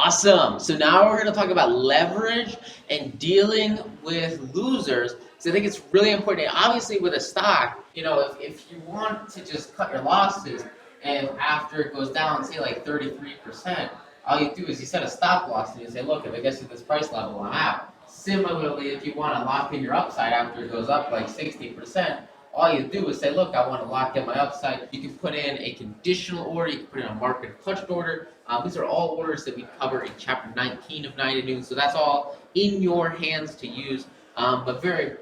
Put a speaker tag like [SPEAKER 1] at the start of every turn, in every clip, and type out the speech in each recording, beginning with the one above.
[SPEAKER 1] Awesome. So now we're going to talk about leverage and dealing with losers. So I think it's really important. Obviously, with a stock, if you want to just cut your losses, and after it goes down, say like 33%, all you do is you set a stop loss and you say, look, if it gets to this price level, I'm out. Similarly, if you want to lock in your upside after it goes up like 60%, all you do is say, look, I want to lock in my upside. You can put in a conditional order. You can put in a market clutched order. These are all orders that we cover in Chapter 19 of 9 to Noon. So that's all in your hands to use, but very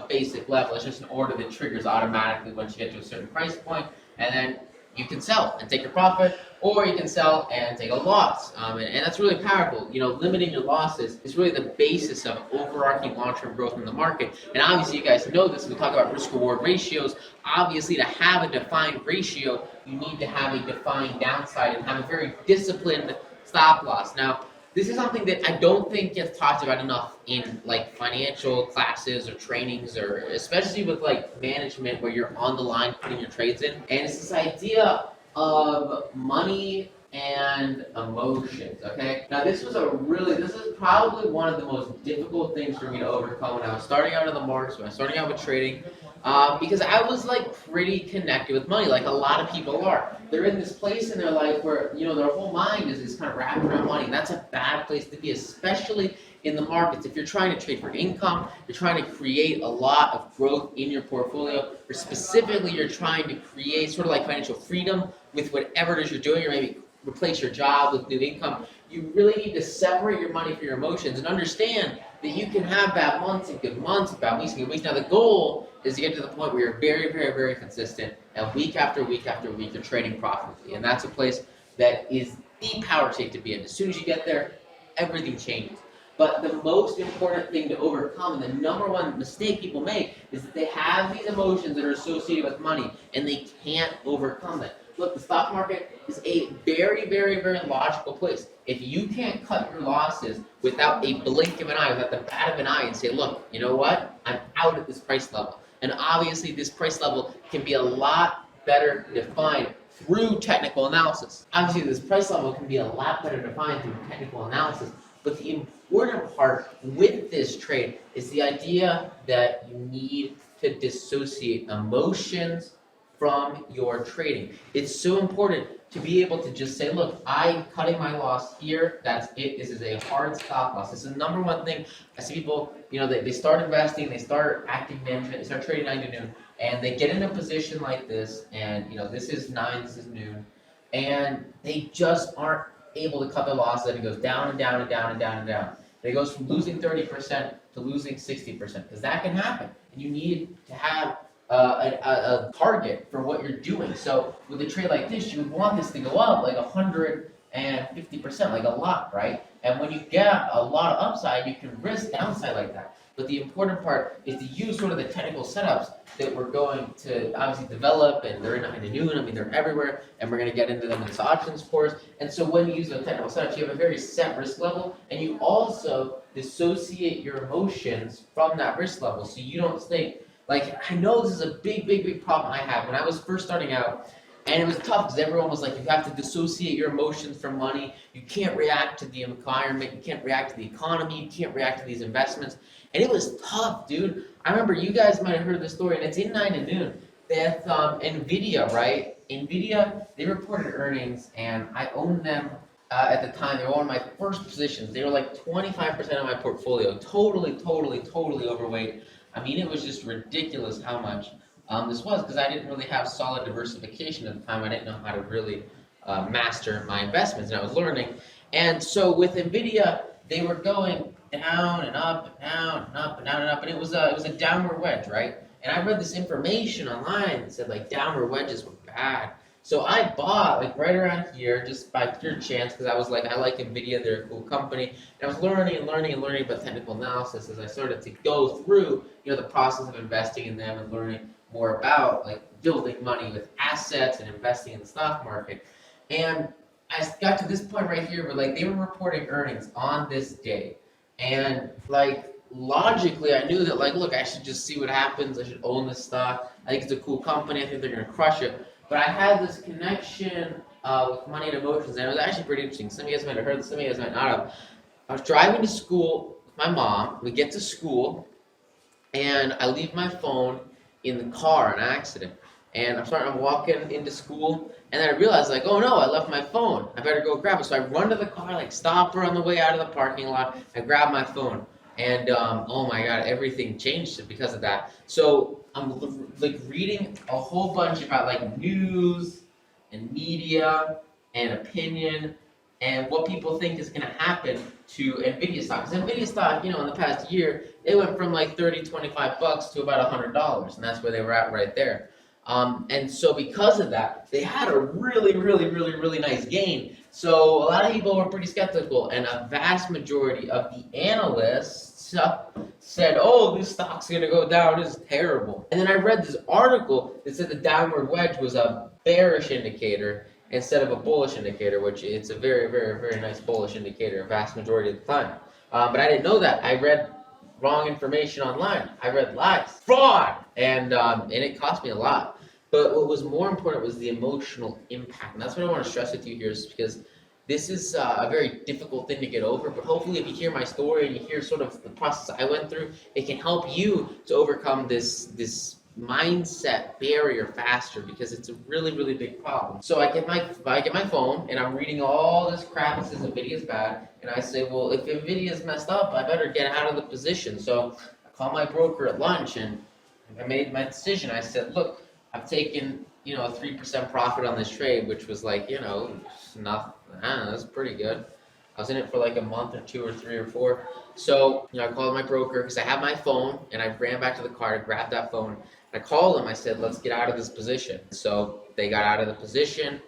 [SPEAKER 1] basic level. It's just an order that triggers automatically once you get to a certain price point, and then you can sell and take your profit, or you can sell and take a loss. And that's really powerful. Limiting your losses is really the basis of overarching long-term growth in the market. And obviously, you guys know this. We talk about risk-reward ratios. Obviously, to have a defined ratio, you need to have a defined downside and have a very disciplined stop loss. Now, this is something that I don't think gets talked about enough in like financial classes or trainings, or especially with like management where you're on the line putting your trades in. And it's this idea of money and emotions, okay? Now this is probably one of the most difficult things for me to overcome when I was starting out in the markets, when I was starting out with trading, because I was like pretty connected with money, like a lot of people are. They're in this place in their life where, their whole mind is kind of wrapped around money, and that's a bad place to be, especially in the markets. If you're trying to trade for income, you're trying to create a lot of growth in your portfolio, or specifically you're trying to create sort of like financial freedom with whatever it is you're doing, or maybe replace your job with new income, you really need to separate your money from your emotions and understand that you can have bad months and good months, bad weeks and good weeks. Now the goal is to get to the point where you're very, very, very consistent, and week after week after week you're trading profitably. And that's a place that is the power state to be in. As soon as you get there, everything changes. But the most important thing to overcome, and the number one mistake people make, is that they have these emotions that are associated with money, and they can't overcome that. Look, the stock market is a very, very, very logical place. If you can't cut your losses without a blink of an eye, without the bat of an eye, and say, look, you know what? I'm out at this price level. And obviously, this price level can be a lot better defined through technical analysis. Obviously, this price level can be a lot better defined through technical analysis. But the important part with this trade is the idea that you need to dissociate emotions from your trading. It's so important to be able to just say, look, I'm cutting my loss here, that's it, this is a hard stop loss. This is the number one thing. I see people, they start investing, they start active management, they start trading 9 to noon, and they get in a position like this, and this is 9, this is noon, and they just aren't able to cut their losses, and it goes down and down and down and down and down. And it goes from losing 30% to losing 60%, because that can happen. And you need to have a target for what you're doing. So with a trade like this, you would want this to go up like 150%, like a lot, right? And when you get a lot of upside, you can risk downside like that. But the important part is to use sort of the technical setups that we're going to obviously develop, and they're in 9 to noon. I mean, they're everywhere, and we're going to get into them in this options course. And so when you use those technical setups, you have a very set risk level, and you also dissociate your emotions from that risk level, so you don't think, like, I know this is a big, big, big problem I had when I was first starting out, and it was tough because everyone was like, you have to dissociate your emotions from money. You can't react to the environment. You can't react to the economy. You can't react to these investments. And it was tough, dude. I remember you guys might have heard this story, and it's in 9 to noon. That NVIDIA, right? NVIDIA, they reported earnings, and I owned them at the time. They were one of my first positions. They were like 25% of my portfolio. Totally, totally, totally overweight. I mean, it was just ridiculous how much this was, because I didn't really have solid diversification at the time. I didn't know how to really master my investments, and I was learning. And so with NVIDIA, they were going down and up and down and up and down and up, and it was a downward wedge, right? And I read this information online that said like downward wedges were bad. So I bought like right around here just by pure chance, because I was like, I like NVIDIA, they're a cool company. And I was learning and learning and learning about technical analysis as I started to go through, the process of investing in them and learning more about like building money with assets and investing in the stock market. And I got to this point right here where like they were reporting earnings on this day. And like logically, I knew that like, look, I should just see what happens. I should own this stock. I think it's a cool company. I think they're going to crush it. But I had this connection with money and emotions, and it was actually pretty interesting. Some of you guys might have heard this, some of you guys might not have. I was driving to school with my mom. We get to school, and I leave my phone in the car, an accident. And I'm walking into school, and then I realize, like, oh no, I left my phone. I better go grab it. So I run to the car, like, stop her on the way out of the parking lot, and grab my phone. And oh my God, everything changed because of that. So I'm like reading a whole bunch about like news and media and opinion and what people think is going to happen to Nvidia stock. Because Nvidia stock, in the past year, it went from like $30-$25 to about $100, and that's where they were at right there. And so because of that, they had a really, really, really, really nice gain. So a lot of people were pretty skeptical, and a vast majority of the analysts said, oh, this stock's going to go down, this is terrible. And then I read this article that said the downward wedge was a bearish indicator instead of a bullish indicator, which it's a very, very, very nice bullish indicator, a vast majority of the time. But I didn't know that. I read wrong information online. I read lies, fraud, and it cost me a lot. But what was more important was the emotional impact, and that's what I want to stress with you here, is because this is a very difficult thing to get over. But hopefully, if you hear my story and you hear sort of the process I went through, it can help you to overcome this mindset barrier faster, because it's a really, really big problem. So I get my phone and I'm reading all this crap that says Nvidia's bad, and I say, well, if Nvidia's messed up, I better get out of the position. So I call my broker at lunch and I made my decision. I said, look, I've taken a 3% profit on this trade, which was like nothing. That's pretty good. I was in it for like a month or 2 or 3 or 4. So I called my broker because I have my phone, and I ran back to the car to grab that phone. I called them. I said, let's get out of this position. So they got out of the position,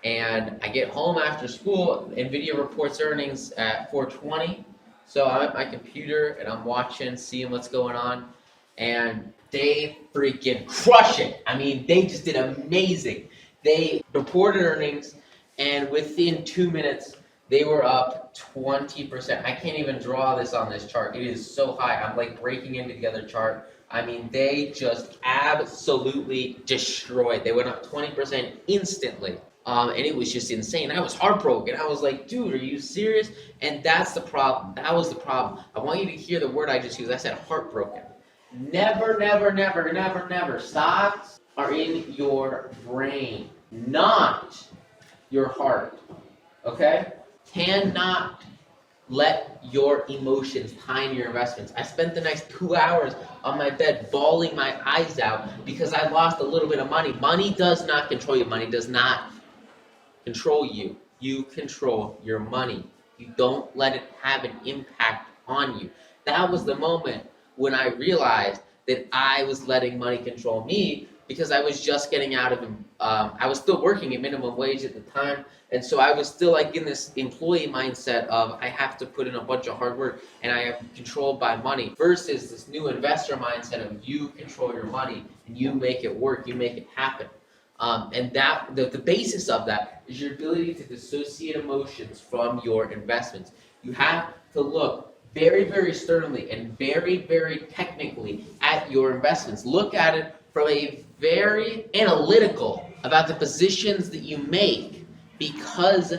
[SPEAKER 1] and I get home after school. Nvidia reports earnings at 4:20. So I'm at my computer and I'm watching, seeing what's going on, and they freaking crush it. I mean, they just did amazing. They reported earnings, and within 2 minutes, they were up 20%. I can't even draw this on this chart. It is so high. I'm like breaking into the other chart. I mean, they just absolutely destroyed. They went up 20% instantly. And it was just insane. I was heartbroken. I was like, dude, are you serious? And that's the problem. That was the problem. I want you to hear the word I just used. I said heartbroken. Never, never, never, never, never. Stocks are in your brain, not your heart. Okay? Cannot let your emotions time your investments. I spent the next 2 hours on my bed bawling my eyes out because I lost a little bit of money. Money does not control you. Money does not control you. You control your money. You don't let it have an impact on you. That was the moment when I realized that I was letting money control me, because I was just getting out of I was still working at minimum wage at the time, and so I was still like in this employee mindset of I have to put in a bunch of hard work and I am controlled by money, versus this new investor mindset of you control your money and you make it work, you make it happen. And that the basis of that is your ability to dissociate emotions from your investments. You have to look very, very sternly and very, very technically at your investments. Look at it from a very analytical about the positions that you make, because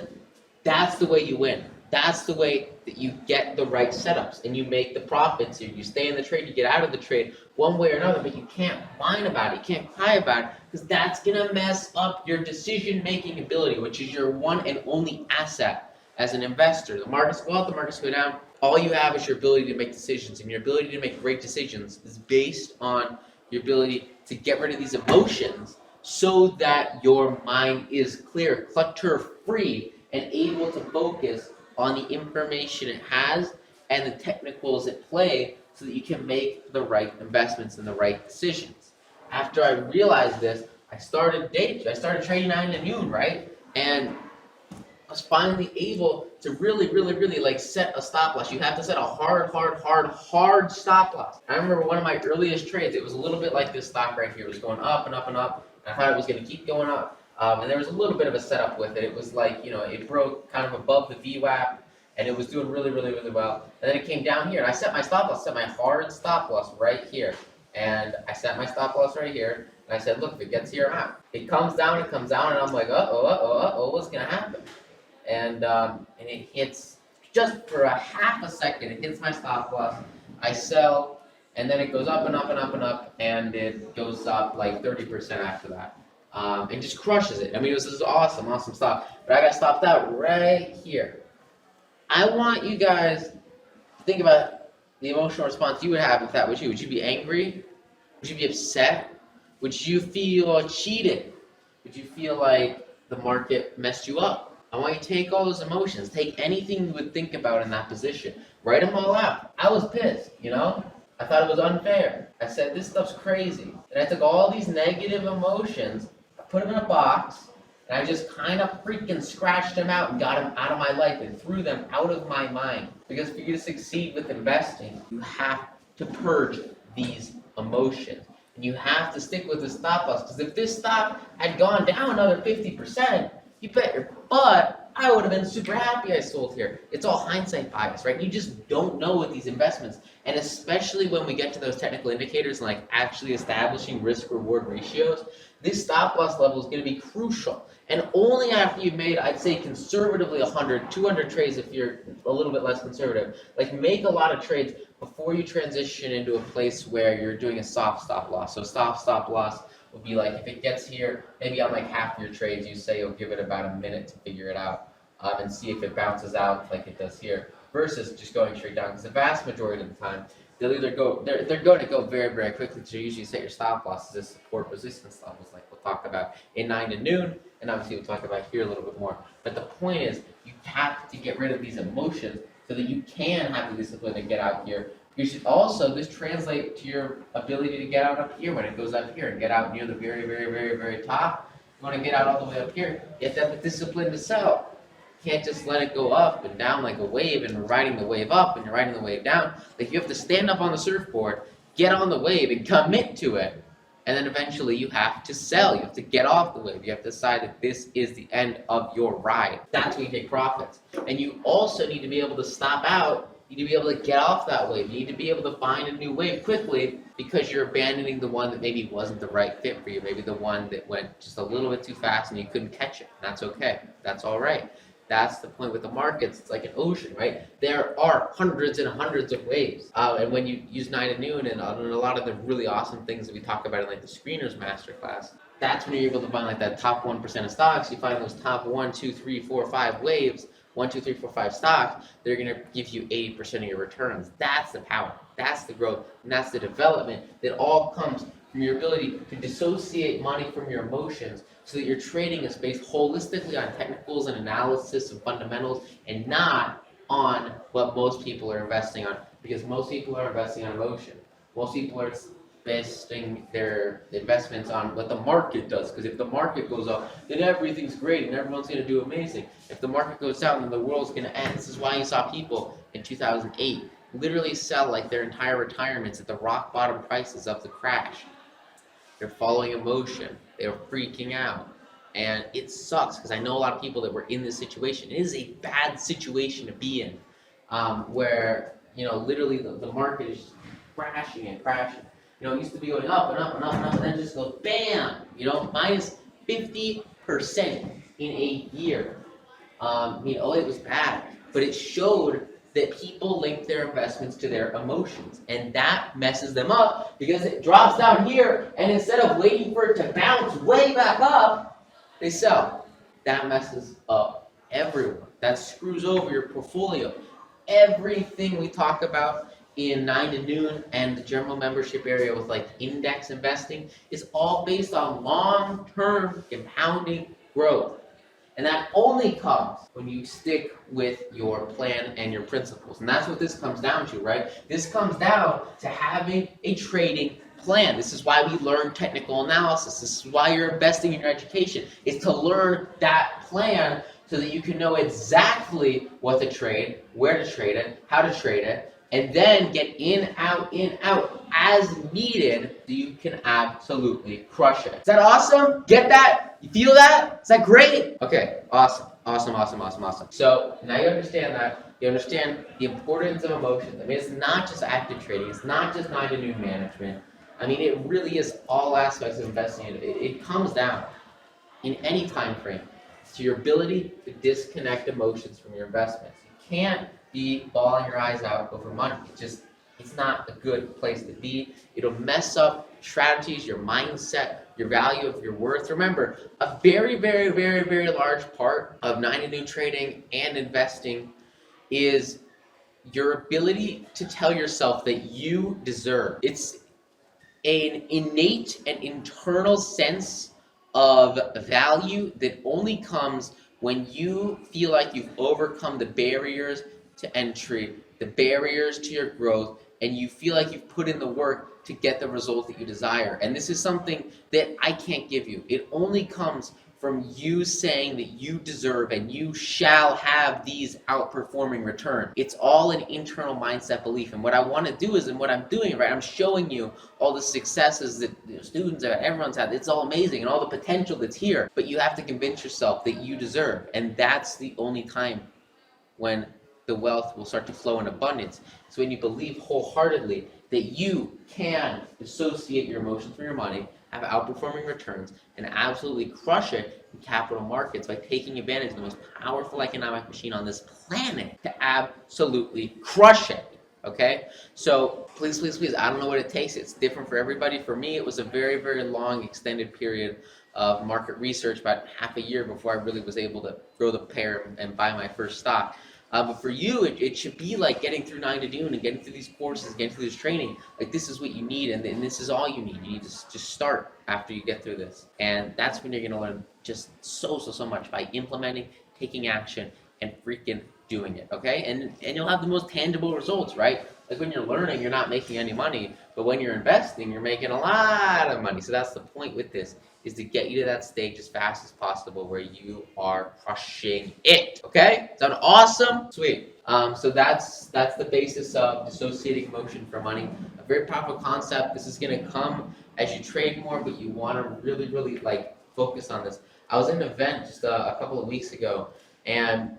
[SPEAKER 1] that's the way you win. That's the way that you get the right setups and you make the profits. You stay in the trade, you get out of the trade one way or another, but you can't whine about it, you can't cry about it, because that's going to mess up your decision-making ability, which is your one and only asset as an investor. The markets go up, the markets go down. All you have is your ability to make decisions, and your ability to make great decisions is based on your ability to get rid of these emotions so that your mind is clear, clutter-free, and able to focus on the information it has and the technicals at play so that you can make the right investments and the right decisions. After I realized this, I started trading 9 to noon, right? And I was finally able to really, really, really like set a stop loss. You have to set a hard stop loss. I remember one of my earliest trades, it was a little bit like this stock right here. It was going up and up and up. And I thought it was going to keep going up. And there was a little bit of a setup with it. It was like, it broke kind of above the VWAP, and it was doing really, really, really well. And then it came down here, and I set my stop loss, set my hard stop loss right here. And I set my stop loss right here, and I said, look, if it gets here, I'm out. It comes down, and I'm like, what's gonna happen? And it hits just for a half a second. It hits my stop loss. I sell, and then it goes up and up and up and up, and it goes up like 30% after that. It just crushes it. I mean, this is awesome stuff. But I got stopped out right here. I want you guys to think about the emotional response you would have if that was you. Would you be angry? Would you be upset? Would you feel cheated? Would you feel like the market messed you up? I want you to take all those emotions. Take anything you would think about in that position. Write them all out. I was pissed, I thought it was unfair. I said, this stuff's crazy. And I took all these negative emotions, I put them in a box, and I just kind of freaking scratched them out and got them out of my life and threw them out of my mind. Because for you to succeed with investing, you have to purge these emotions. And you have to stick with the stop loss. Because if this stock had gone down another 50%, you bet your butt I would have been super happy I sold here. It's all hindsight bias, right? You just don't know with these investments. And especially when we get to those technical indicators and like actually establishing risk-reward ratios, this stop loss level is going to be crucial. And only after you've made, I'd say conservatively 100, 200 trades if you're a little bit less conservative. Like make a lot of trades before you transition into a place where you're doing a soft stop loss. So soft stop loss would be like if it gets here, maybe on like half your trades, you say you'll give it about a minute to figure it out and see if it bounces out like it does here, versus just going straight down. Because the vast majority of the time, they'll either go, they're going to go very, very quickly. So usually set your stop losses as support resistance levels, like we'll talk about in 9 to noon, and obviously we'll talk about here a little bit more. But the point is, you have to get rid of these emotions so that you can have the discipline to get out here. You should also, this translate to your ability to get out up here when it goes up here and get out near the very, very, very, very top. You want to get out all the way up here. You have to have the discipline to sell. You can't just let it go up and down like a wave and you're riding the wave up and you're riding the wave down. Like you have to stand up on the surfboard, get on the wave and commit to it. And then eventually you have to sell. You have to get off the wave. You have to decide that this is the end of your ride. That's when you take profits. And you also need to be able to stop out. You need to be able to get off that wave. You need to be able to find a new wave quickly because you're abandoning the one that maybe wasn't the right fit for you. Maybe the one that went just a little bit too fast and you couldn't catch it. That's okay. That's all right. That's the point with the markets. It's like an ocean, right? There are hundreds and hundreds of waves. And when you use 9 to noon and a lot of the really awesome things that we talk about in like the Screeners Masterclass, that's when you're able to find like that top 1% of stocks. You find those top 1, 2, 3, 4, 5 waves, 1, 2, 3, 4, 5 stocks, they're going to give you 80% of your returns. That's the power. That's the growth. And that's the development that all comes from your ability to dissociate money from your emotions so that your trading is based holistically on technicals and analysis and fundamentals and not on what most people are investing on, because most people are investing on emotion. Most people are basing their investments on what the market does, because if the market goes up, then everything's great and everyone's going to do amazing. If the market goes down, then the world's going to end. This is why you saw people in 2008 literally sell like their entire retirements at the rock bottom prices of the crash. They're following emotion. They're freaking out. And it sucks because I know a lot of people that were in this situation. It is a bad situation to be in where, literally the market is just crashing and crashing. It used to be going up and up and up and up, and then just go bam, minus 50% in a year. It was bad, but it showed that people link their investments to their emotions, and that messes them up because it drops down here, and instead of waiting for it to bounce way back up, they sell. That messes up everyone. That screws over your portfolio. Everything we talk about in 9 to noon and the general membership area with like index investing is all based on long-term compounding growth. And that only comes when you stick with your plan and your principles. And that's what this comes down to, right? This comes down to having a trading plan. This is why we learn technical analysis. This is why you're investing in your education, is to learn that plan so that you can know exactly what to trade, where to trade it, how to trade it, and then get in, out, as needed so you can absolutely crush it. Is that awesome? Get that? You feel that? Is that great? Okay, awesome. So now you understand that. You understand the importance of emotions. I mean, it's not just active trading. It's not just 9 to noon management. I mean, it really is all aspects of investing. It comes down in any time frame to your ability to disconnect emotions from your investments. You can't be bawling your eyes out over money. It's not a good place to be. It'll mess up strategies, your mindset, your value of your worth. Remember, a very, very, very, very large part of 90 New trading and investing is your ability to tell yourself that you deserve. It's an innate and internal sense of value that only comes when you feel like you've overcome the barriers to entry, the barriers to your growth, and you feel like you've put in the work to get the result that you desire. And this is something that I can't give you. It only comes from you saying that you deserve and you shall have these outperforming returns. It's all an internal mindset belief. And what I want to do is, and what I'm doing, right, I'm showing you all the successes that students have, everyone's had. It's all amazing and all the potential that's here. But you have to convince yourself that you deserve. And that's the only time when the wealth will start to flow in abundance. So when you believe wholeheartedly that you can dissociate your emotions from your money, have outperforming returns, and absolutely crush it in capital markets by taking advantage of the most powerful economic machine on this planet to absolutely crush it. Okay? So please, please, please, I don't know what it takes. It's different for everybody. For me, it was a very, very long, extended period of market research, about half a year before I really was able to grow the pair and buy my first stock. But for you, it should be like getting through 9 to noon and getting through these courses, getting through this training. Like, this is what you need, and this is all you need. You need to just start after you get through this. And that's when you're going to learn just so much by implementing, taking action, and freaking doing it, okay? And you'll have the most tangible results, right? Like, when you're learning, you're not making any money, but when you're investing, you're making a lot of money. So that's the point with this, is to get you to that stage as fast as possible where you are crushing it. Okay? Sound awesome? Sweet. So that's the basis of dissociating emotion from money. A very powerful concept. This is gonna come as you trade more, but you want to really, really like focus on this. I was in an event just a couple of weeks ago, and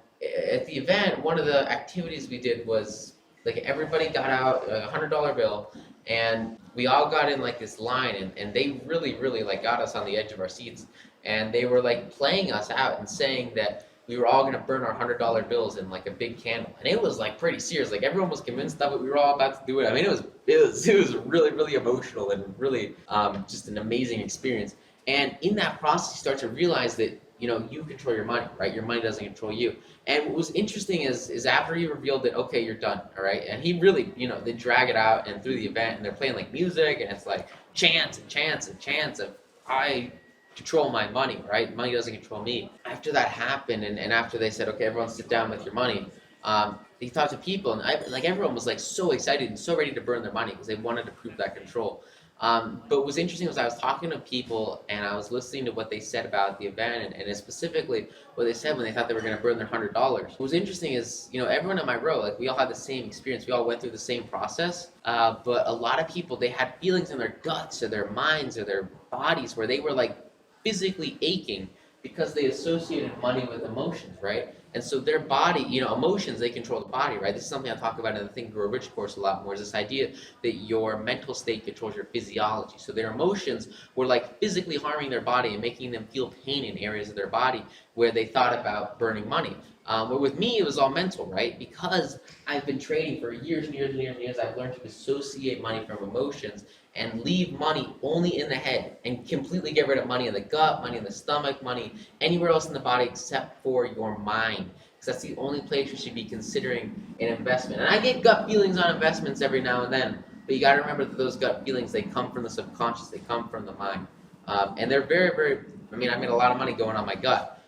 [SPEAKER 1] at the event, one of the activities we did was like everybody got out a $100 bill, and we all got in like this line, and they really, really like got us on the edge of our seats, and they were like playing us out and saying that we were all gonna burn our $100 bills in like a big candle, and it was like pretty serious. Like, everyone was convinced of it. We were all about to do it. I mean, it was really, really emotional and really just an amazing experience. And in that process, you start to realize that, you know, you control your money, right? Your money doesn't control you. And what was interesting is after he revealed that, okay, you're done, all right? And he really, you know, they drag it out and through the event, and they're playing like music, and it's like chants and chants and chants of, I control my money, right? Money doesn't control me. After that happened, and after they said, okay, everyone sit down with your money, he talked to people, and everyone was like so excited and so ready to burn their money because they wanted to prove that control. But what was interesting was I was talking to people, and I was listening to what they said about the event, and specifically what they said when they thought they were going to burn their $100. What was interesting is, you know, everyone in my row, like, we all had the same experience. We all went through the same process, but a lot of people, they had feelings in their guts or their minds or their bodies where they were like physically aching because they associated money with emotions, right? And so their body, you know, emotions, they control the body, right? This is something I talk about in the Think Grow Rich course a lot more, is this idea that your mental state controls your physiology. So their emotions were like physically harming their body and making them feel pain in areas of their body where they thought about burning money. But with me, it was all mental, right? Because I've been trading for years and years and years and years, I've learned to dissociate money from emotions and leave money only in the head and completely get rid of money in the gut, money in the stomach, money anywhere else in the body except for your mind. Because that's the only place you should be considering an investment. And I get gut feelings on investments every now and then, but you got to remember that those gut feelings, they come from the subconscious, they come from the mind. And they're very, very, I mean, I made a lot of money going on my gut,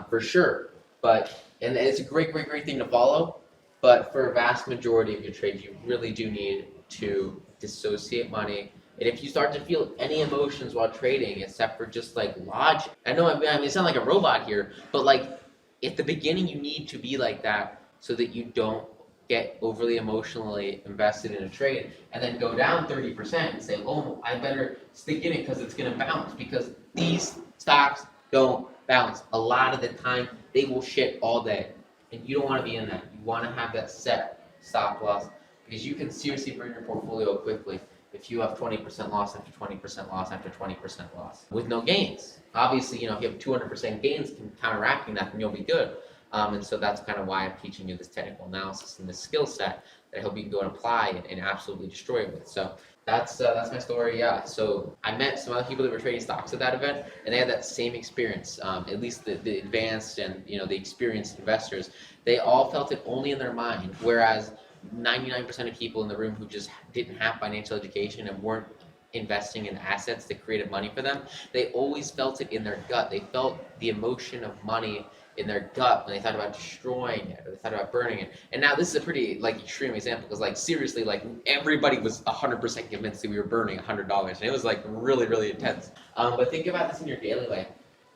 [SPEAKER 1] for sure. And it's a great, great, great thing to follow. But for a vast majority of your trades, you really do need to dissociate money. And if you start to feel any emotions while trading, except for just like logic, I know, I mean, it's not like a robot here, but like at the beginning, you need to be like that so that you don't get overly emotionally invested in a trade and then go down 30% and say, oh, I better stick in it because it's going to bounce, because these stocks don't bounce. A lot of the time, they will shit all day. And you don't want to be in that. You want to have that set stop loss, because you can seriously burn your portfolio quickly. if you have 20% loss after 20% loss after 20% loss with no gains. Obviously, if you have 200% gains counteracting that, then you'll be good. And so that's kind of why I'm teaching you this technical analysis and this skill set that I hope you can go and apply and absolutely destroy it with. So that's my story. Yeah. So I met some other people that were trading stocks at that event, and they had that same experience. At least the advanced and the experienced investors, they all felt it only in their mind, whereas 99% of people in the room who just didn't have financial education and weren't investing in assets that created money for them, they always felt it in their gut. They felt the emotion of money in their gut when they thought about destroying it or they thought about burning it. And now this is a pretty extreme example because seriously, everybody was 100% convinced that we were burning $100, and it was really, really intense. But think about this in your daily life.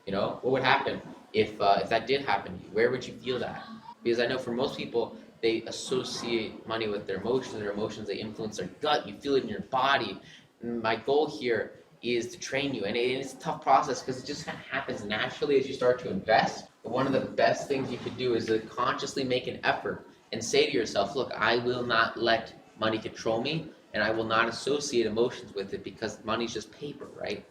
[SPEAKER 1] What would happen if that did happen to you? Where would you feel that? Because I know for most people, they associate money with their emotions. Their emotions, they influence their gut. You feel it in your body. And my goal here is to train you. And it's a tough process because it just kind of happens naturally as you start to invest. But one of the best things you could do is to consciously make an effort and say to yourself, look, I will not let money control me, and I will not associate emotions with it because money's just paper, right?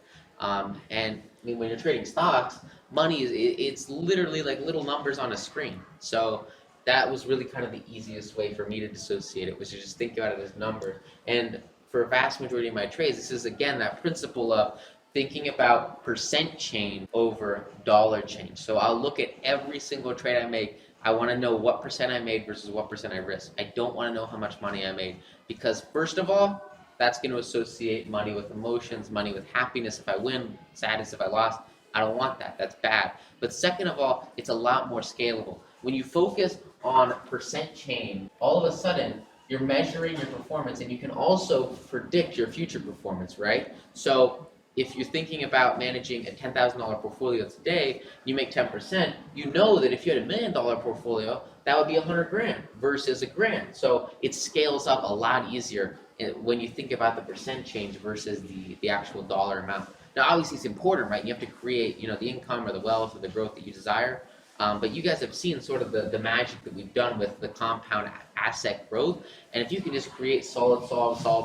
[SPEAKER 1] And when you're trading stocks, money it's literally like little numbers on a screen. So that was really kind of the easiest way for me to dissociate it, was to just think about it as numbers. And for a vast majority of my trades, this is again that principle of thinking about percent change over dollar change. So I'll look at every single trade I make. I want to know what percent I made versus what percent I risked. I don't want to know how much money I made because first of all, that's going to associate money with emotions, money with happiness if I win, sadness if I lost. I don't want that. That's bad. But second of all, it's a lot more scalable. When you focus on percent change, all of a sudden you're measuring your performance, and you can also predict your future performance, right? So if you're thinking about managing a $10,000 portfolio today, you make 10%, you know that if you had $1 million portfolio, that would be $100,000 versus $1,000. So it scales up a lot easier when you think about the percent change versus the actual dollar amount. Now, obviously, it's important, right? You have to create, the income or the wealth or the growth that you desire. But you guys have seen sort of the magic that we've done with the compound asset growth. And if you can just create solid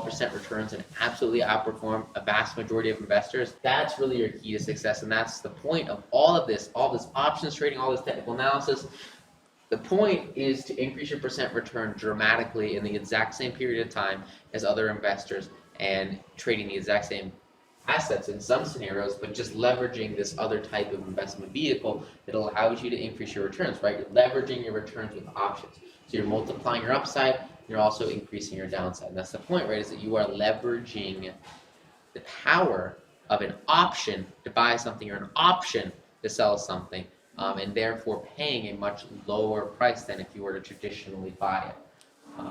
[SPEAKER 1] percent returns and absolutely outperform a vast majority of investors, that's really your key to success. And that's the point of all this options trading, all this technical analysis. The point is to increase your percent return dramatically in the exact same period of time as other investors and trading the exact same assets in some scenarios, but just leveraging this other type of investment vehicle that allows you to increase your returns, right? You're leveraging your returns with options. So you're multiplying your upside, you're also increasing your downside. And that's the point, right? Is that you are leveraging the power of an option to buy something or an option to sell something, and therefore paying a much lower price than if you were to traditionally buy it.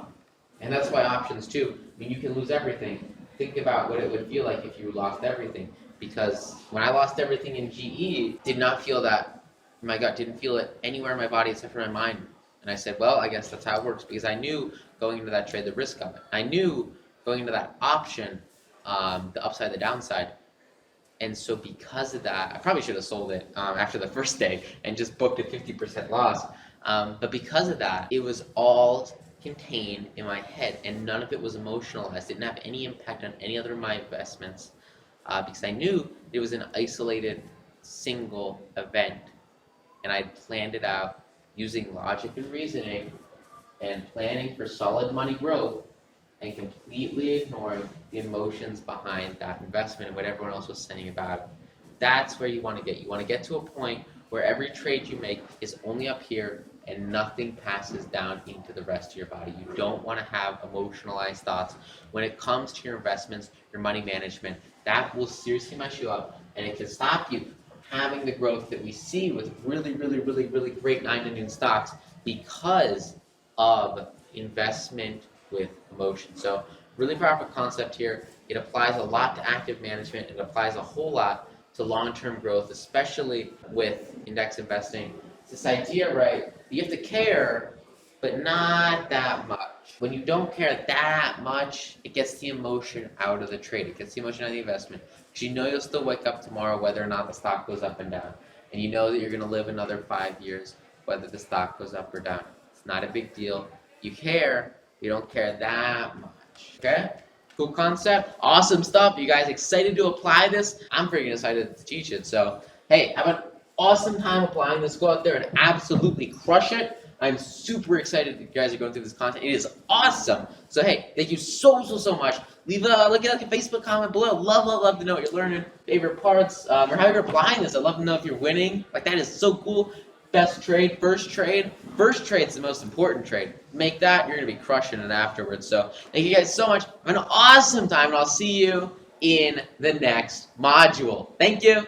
[SPEAKER 1] And that's why options too, you can lose everything. Think about what it would feel like if you lost everything. Because when I lost everything in GE, did not feel that in my gut, didn't feel it anywhere in my body except for my mind. And I said, well, I guess that's how it works, because I knew going into that trade the risk of it. I knew going into that option, the upside, the downside. And so because of that, I probably should have sold it after the first day and just booked a 50% loss. But because of that, it was all contained in my head, and none of it was emotionalized. It didn't have any impact on any other of my investments because I knew it was an isolated, single event, and I planned it out using logic and reasoning and planning for solid money growth and completely ignoring the emotions behind that investment and what everyone else was saying about it. That's where you want to get. You want to get to a point where every trade you make is only up here and nothing passes down into the rest of your body. You don't want to have emotionalized thoughts when it comes to your investments, your money management. That will seriously mess you up, and it can stop you from having the growth that we see with really, really, really, really great 9 to noon stocks because of investment with emotion. So really powerful concept here. It applies a lot to active management. It applies a whole lot to long-term growth, especially with index investing. It's this idea, right? You have to care, but not that much. When you don't care that much, it gets the emotion out of the trade. It gets the emotion out of the investment. Because you know you'll still wake up tomorrow whether or not the stock goes up and down. And you know that you're going to live another 5 years whether the stock goes up or down. It's not a big deal. You care, you don't care that much. Okay? Cool concept, awesome stuff. You guys excited to apply this? I'm freaking excited to teach it. So, hey, have an awesome time applying this. Go out there and absolutely crush it. I'm super excited that you guys are going through this content. It is awesome. So, hey, thank you so much. Leave a look at a Facebook comment below. Love to know what you're learning, favorite parts, or how you're applying this. I'd love to know if you're winning. Like, that is so cool. Best trade, first trade. First trade's the most important trade. Make that, you're going to be crushing it afterwards. So thank you guys so much. Have an awesome time, and I'll see you in the next module. Thank you.